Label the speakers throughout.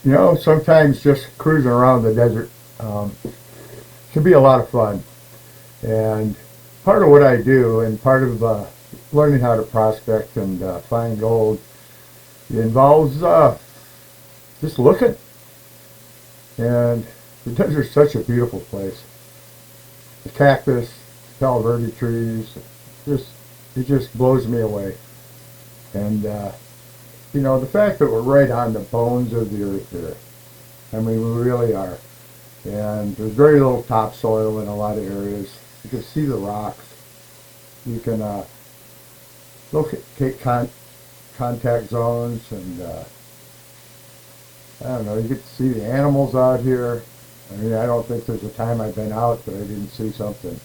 Speaker 1: You know, sometimes just cruising around the desert can be a lot of fun. And part of what I do, and part of learning how to prospect and find gold, involves just looking. And the desert's such a beautiful place. The cactus, Palo Verde trees, just it just blows me away. And you know, the fact that we're right on the bones of the earth here. I mean, we really are. And there's very little topsoil in a lot of areas. You can see the rocks. You can locate contact zones, and I don't know, you get to see the animals out here. I mean, I don't think there's a time I've been out that I didn't see something.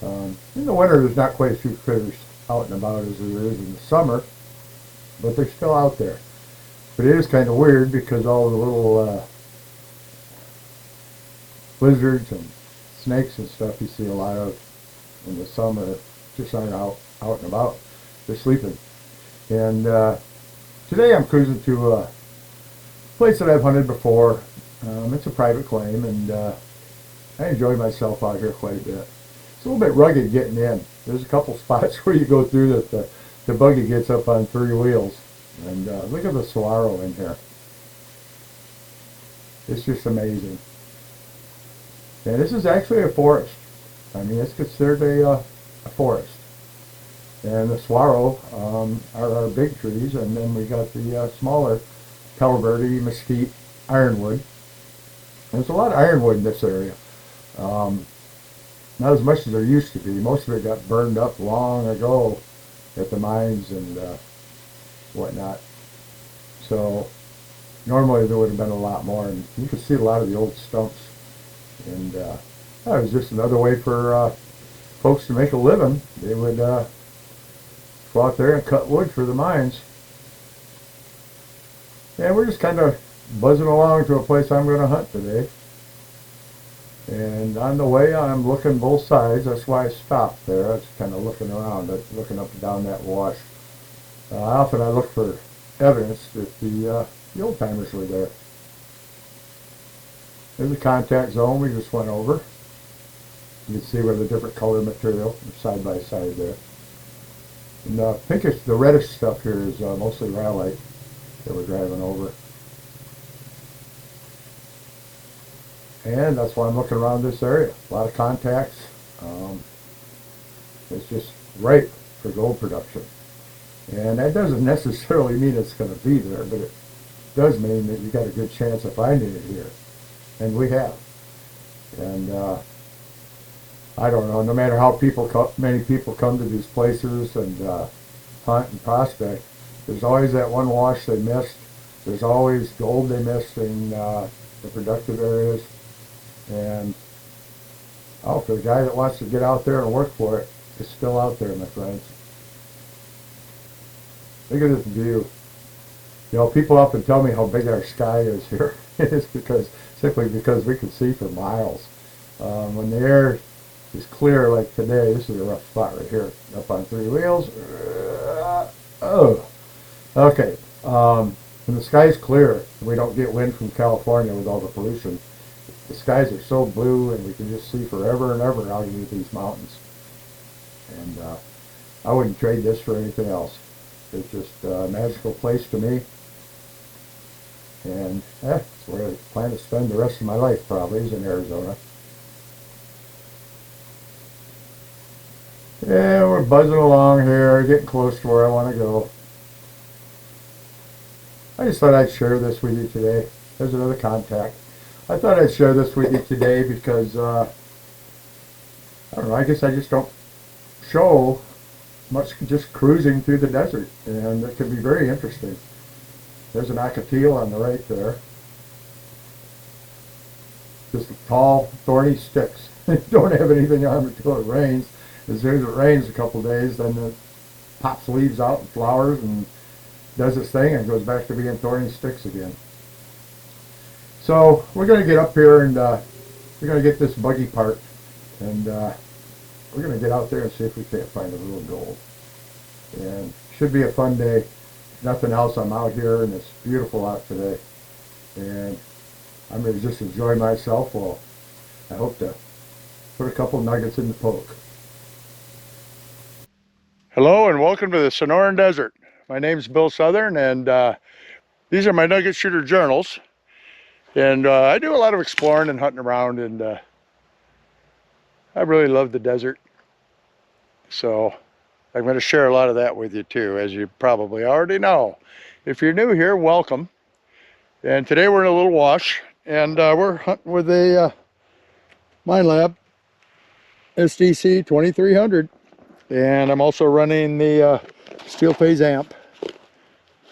Speaker 1: In the winter, there's not quite as few critters out and about as there is in the summer, but they're still out there. But it is kind of weird because all the little lizards and snakes and stuff you see a lot of in the summer just aren't out and about. They're sleeping. And today I'm cruising to a place that I've hunted before. It's a private claim, and I enjoy myself out here quite a bit. It's a little bit rugged getting in. There's a couple spots where you go through that the buggy gets up on 3 wheels. And look at the saguaro in here. It's just amazing. And this is actually a forest. I mean, it's considered a forest. And the saguaro are our big trees, and then we got the smaller Palo Verde, mesquite, ironwood. And there's a lot of ironwood in this area. Not as much as there used to be. Most of it got burned up long ago at the mines and whatnot. So normally there would have been a lot more, and you can see a lot of the old stumps. And that was just another way for folks to make a living. They would go out there and cut wood for the mines. And we're just kind of buzzing along to a place I'm going to hunt today. And on the way, I'm looking both sides. That's why I stopped there. I was kind of looking around, looking up and down that wash. Often I look for evidence that the old timers were there. There's a contact zone we just went over. You can see where the different color material side by side there. And the pinkish, the reddish stuff here is mostly rhyolite that we're driving over. And that's why I'm looking around this area. A lot of contacts. It's just ripe for gold production. And that doesn't necessarily mean it's going to be there, but it does mean that you got a good chance of finding it here. And we have. And I don't know, no matter how many people come to these places and hunt and prospect, there's always that one wash they missed. There's always gold they missed in the productive areas. And for the guy that wants to get out there and work for it, it's still out there, my friends. Look at this view. You know, people often tell me how big our sky is here. It's simply because we can see for miles. When the air is clear like today, this is a rough spot right here, up on 3 wheels. Okay. When the sky is clear, we don't get wind from California with all the pollution. The skies are so blue, and we can just see forever and ever out into these mountains. And I wouldn't trade this for anything else. It's just a magical place to me. And it's where I plan to spend the rest of my life, probably, is in Arizona. Yeah, we're buzzing along here, getting close to where I want to go. I just thought I'd share this with you today. There's another contact. I thought I'd share this with you today because, I don't know, I guess I just don't show much just cruising through the desert, and it can be very interesting. There's an ocotillo on the right there. Just tall, thorny sticks. Don't have anything on it until it rains. As soon as it rains a couple days, then it pops leaves out and flowers and does its thing and goes back to being thorny sticks again. So we're going to get up here and we're going to get this buggy parked, and we're going to get out there and see if we can't find a little gold. And should be a fun day. Nothing else, I'm out here and it's beautiful out today. and I'm going to just enjoy myself. Well, I hope to put a couple nuggets in the poke. Hello and welcome to the Sonoran Desert. My name is Bill Southern, and these are my Nugget Shooter journals. And I do a lot of exploring and hunting around, and I really love the desert. So I'm going to share a lot of that with you too, as you probably already know. If you're new here, welcome. And today we're in a little wash, and we're hunting with a Minelab SDC 2300. And I'm also running the steel phase amp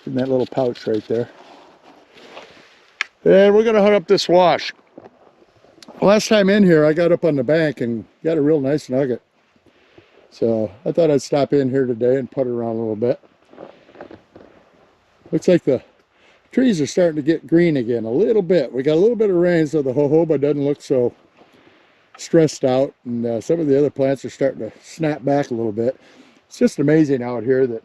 Speaker 1: in that little pouch right there. And we're going to hunt up this wash. Last time in here, I got up on the bank and got a real nice nugget. So I thought I'd stop in here today and putt around a little bit. Looks like the trees are starting to get green again a little bit. We got a little bit of rain, so the jojoba doesn't look so stressed out, and some of the other plants are starting to snap back a little bit. It's just amazing out here that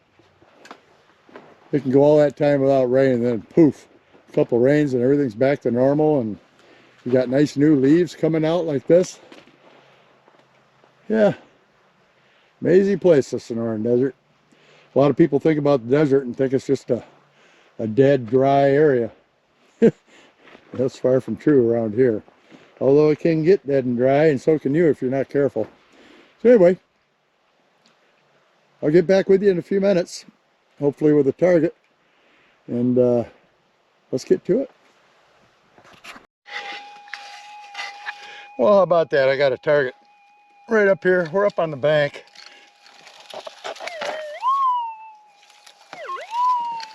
Speaker 1: it can go all that time without rain, and then poof, a couple rains and everything's back to normal, and you got nice new leaves coming out like this. Yeah, amazing place, the Sonoran Desert. A lot of people think about the desert and think it's just a dead, dry area. That's far from true around here. Although it can get dead and dry, and so can you if you're not careful. So anyway, I'll get back with you in a few minutes, hopefully with a target, and let's get to it. Well, how about that? I got a target right up here. We're up on the bank.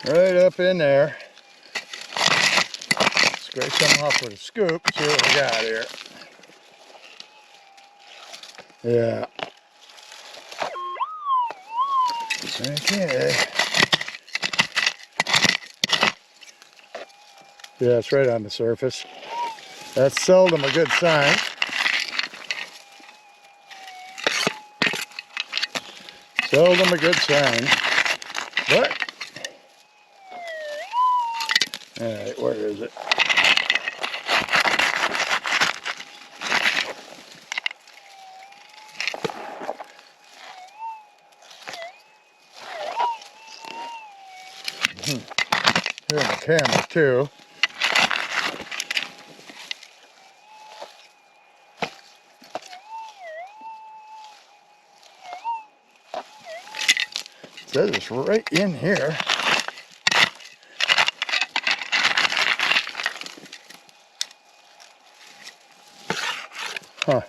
Speaker 1: Right up in there. Scrape some off with a scoop, see what we got here. Yeah. Okay. Yeah, it's right on the surface. That's seldom a good sign. Seldom a good sign. But, alright, where is it? Here in the camera too. It says it's right in here. Huh.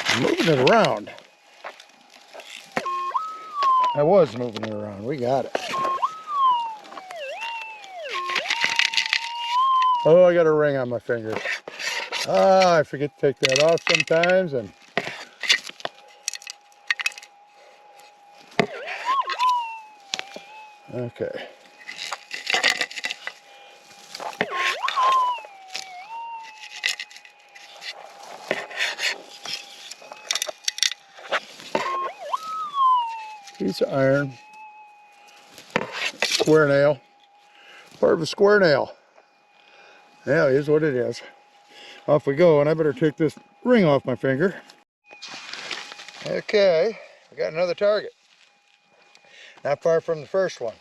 Speaker 1: I'm moving it around. I was moving it around. We got it. Oh, I got a ring on my finger. Ah, I forget to take that off sometimes, and okay. Piece of iron. Square nail. Part of a square nail. Yeah, it is what it is. Off we go, and I better take this ring off my finger. Okay, we got another target. Not far from the first one.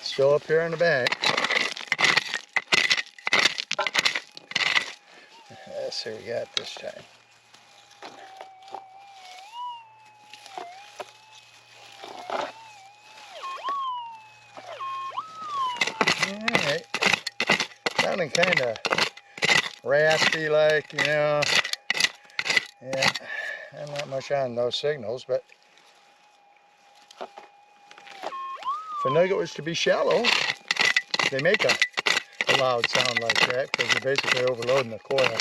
Speaker 1: Still up here on the bank. Let's see what we got this time. Alright. Sounding kind of raspy like, you know. Yeah, I'm not much on those signals, but if a nugget was to be shallow, they make a loud sound like that because you're basically overloading the coil.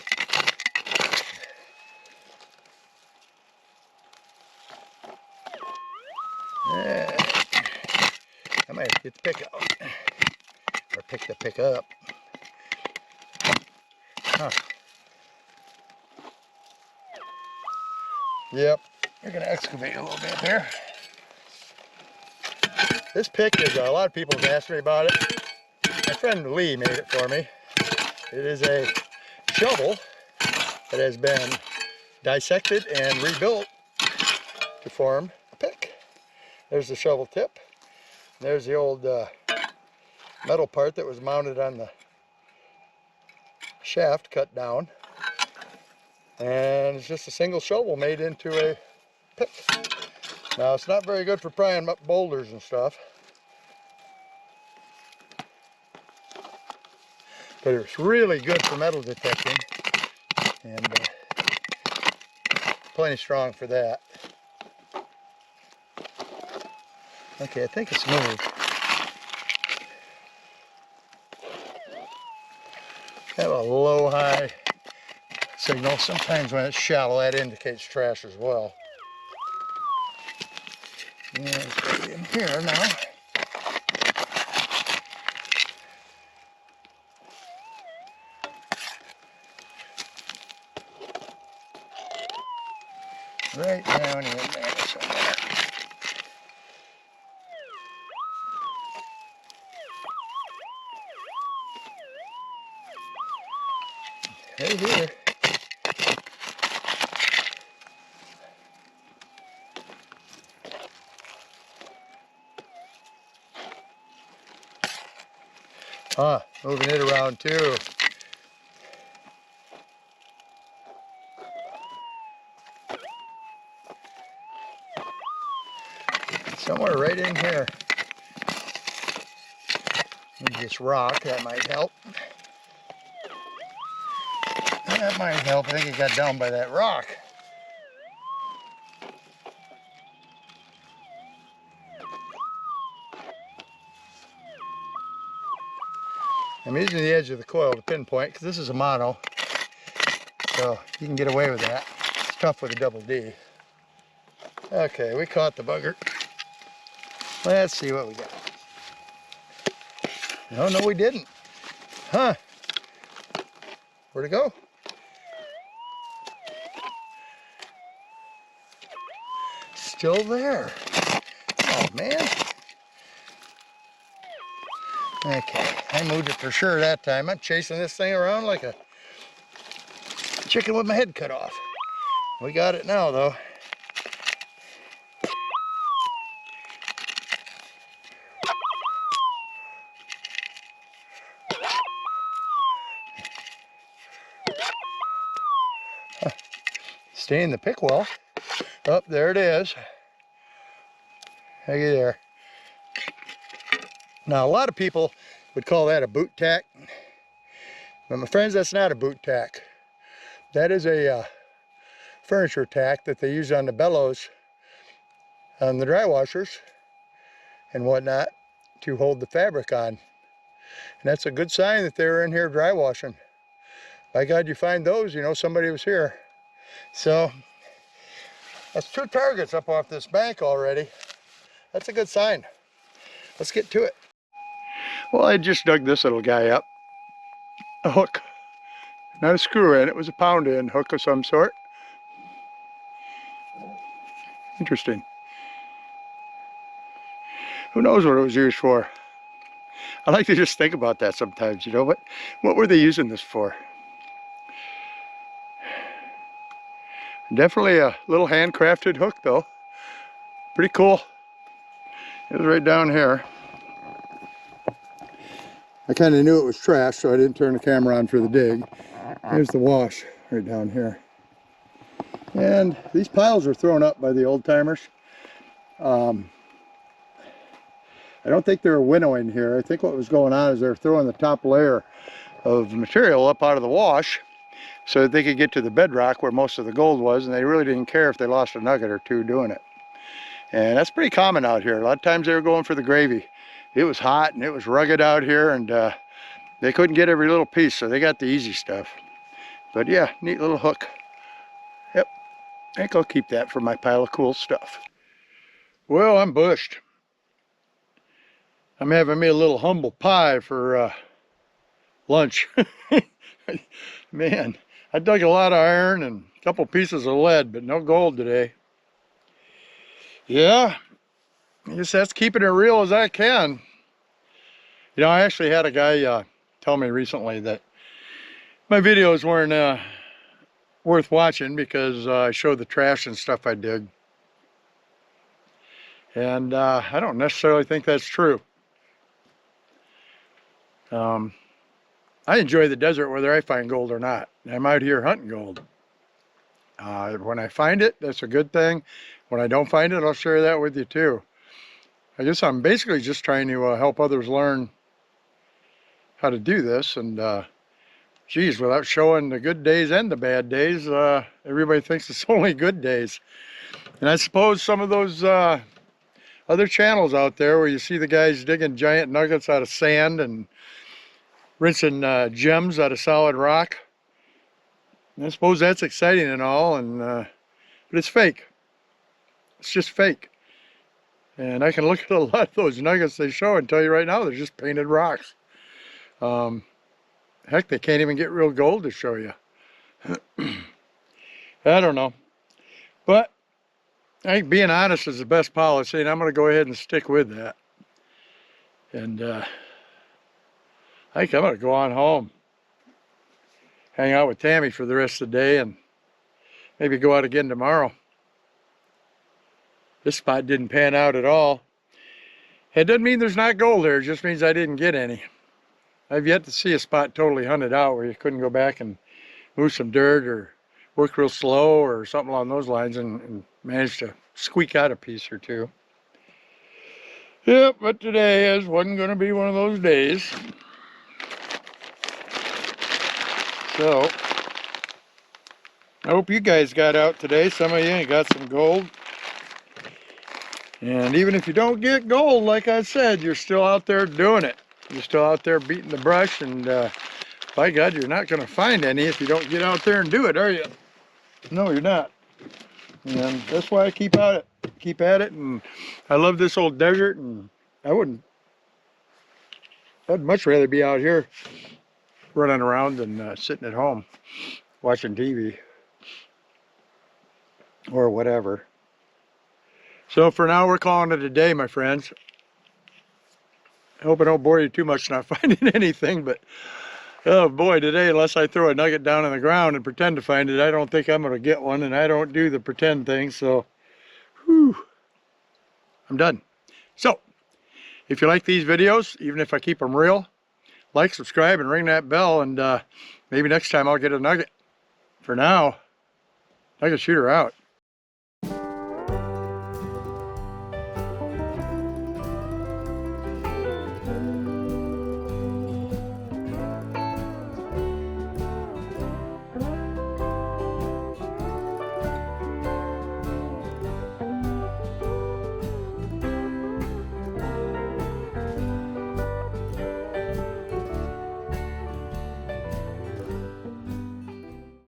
Speaker 1: Yeah. I might have to get the pick out. Or pick the pick up. Huh. Yep. We're going to excavate a little bit there. This pick is, a lot of people have asked me about it. My friend Lee made it for me. It is a shovel that has been dissected and rebuilt to form a pick. There's the shovel tip. There's the old metal part that was mounted on the shaft, cut down. And it's just a single shovel made into a pick. Now, it's not very good for prying up boulders and stuff, but it's really good for metal detecting, and plenty strong for that. Okay, I think it's moved. Have a low-high signal. Sometimes when it's shallow, that indicates trash as well. Yeah, it's right in here now. Right down in there somewhere. Right here. Ah, moving it around too. Somewhere right in here. Maybe this rock, that might help. That might help. I think it got down by that rock. I'm using the edge of the coil to pinpoint because this is a mono, so you can get away with that. It's tough with a double D. Okay, we caught the bugger. Let's see what we got. No, we didn't. Huh? Where'd it go? Still there. Oh, man. Okay, I moved it for sure that time. I'm chasing this thing around like a chicken with my head cut off. We got it now, though. Stay in the pick well. Oh, there it is. Hey there. Now, a lot of people would call that a boot tack. But my friends, that's not a boot tack. That is a furniture tack that they use on the bellows, on the dry washers and whatnot, to hold the fabric on. And that's a good sign that they were in here dry washing. By God, you find those, you know somebody was here. So, that's 2 targets up off this bank already. That's a good sign. Let's get to it. Well, I just dug this little guy up. A hook. Not a screw in, it was a pound in hook of some sort. Interesting. Who knows what it was used for? I like to just think about that sometimes, you know, what were they using this for? Definitely a little handcrafted hook though. Pretty cool. It was right down here. I kind of knew it was trash, so I didn't turn the camera on for the dig. Here's the wash right down here. And these piles were thrown up by the old timers. I don't think they were winnowing here. I think what was going on is they were throwing the top layer of material up out of the wash so that they could get to the bedrock where most of the gold was, and they really didn't care if they lost a nugget or two doing it. And that's pretty common out here. A lot of times they were going for the gravy. It was hot and it was rugged out here, and they couldn't get every little piece, so they got the easy stuff. But yeah, neat little hook. Yep, I think I'll keep that for my pile of cool stuff. Well, I'm bushed. I'm having me a little humble pie for lunch. Man, I dug a lot of iron and a couple pieces of lead, but no gold today. Yeah,
Speaker 2: I guess that's keeping it real as I can. You know, I actually had a guy tell me recently that my videos weren't worth watching because I showed the trash and stuff I dig. And I don't necessarily think that's true. I enjoy the desert whether I find gold or not. I'm out here hunting gold. When I find it, that's a good thing. When I don't find it, I'll share that with you too. I guess I'm basically just trying to help others learn how to do this. And geez, without showing the good days and the bad days, everybody thinks it's only good days. And I suppose some of those other channels out there where you see the guys digging giant nuggets out of sand and rinsing gems out of solid rock, I suppose that's exciting and all, and but it's fake. It's just fake. And I can look at a lot of those nuggets they show and tell you right now they're just painted rocks. Heck, they can't even get real gold to show you. I don't know. But I think being honest is the best policy, and I'm going to go ahead and stick with that. And I think I'm going to go on home, hang out with Tammy for the rest of the day, and maybe go out again tomorrow. This spot didn't pan out at all. It doesn't mean there's not gold there, it just means I didn't get any. I've yet to see a spot totally hunted out where you couldn't go back and move some dirt or work real slow or something along those lines and manage to squeak out a piece or two. Yep, but today wasn't going to be one of those days. So, I hope you guys got out today. Some of you got some gold. And even if you don't get gold, like I said, you're still out there doing it. You're still out there beating the brush, and by God, you're not going to find any if you don't get out there and do it, are you? No, you're not. And that's why I keep at it. And I love this old desert, and I'd much rather be out here running around than sitting at home watching TV or whatever. So for now, we're calling it a day, my friends. I hope I don't bore you too much not finding anything, but oh boy, today, unless I throw a nugget down on the ground and pretend to find it, I don't think I'm going to get one, and I don't do the pretend thing, so whew, I'm done. So, if you like these videos, even if I keep them real, like, subscribe, and ring that bell, and maybe next time I'll get a nugget. For now, Nugget Shooter out.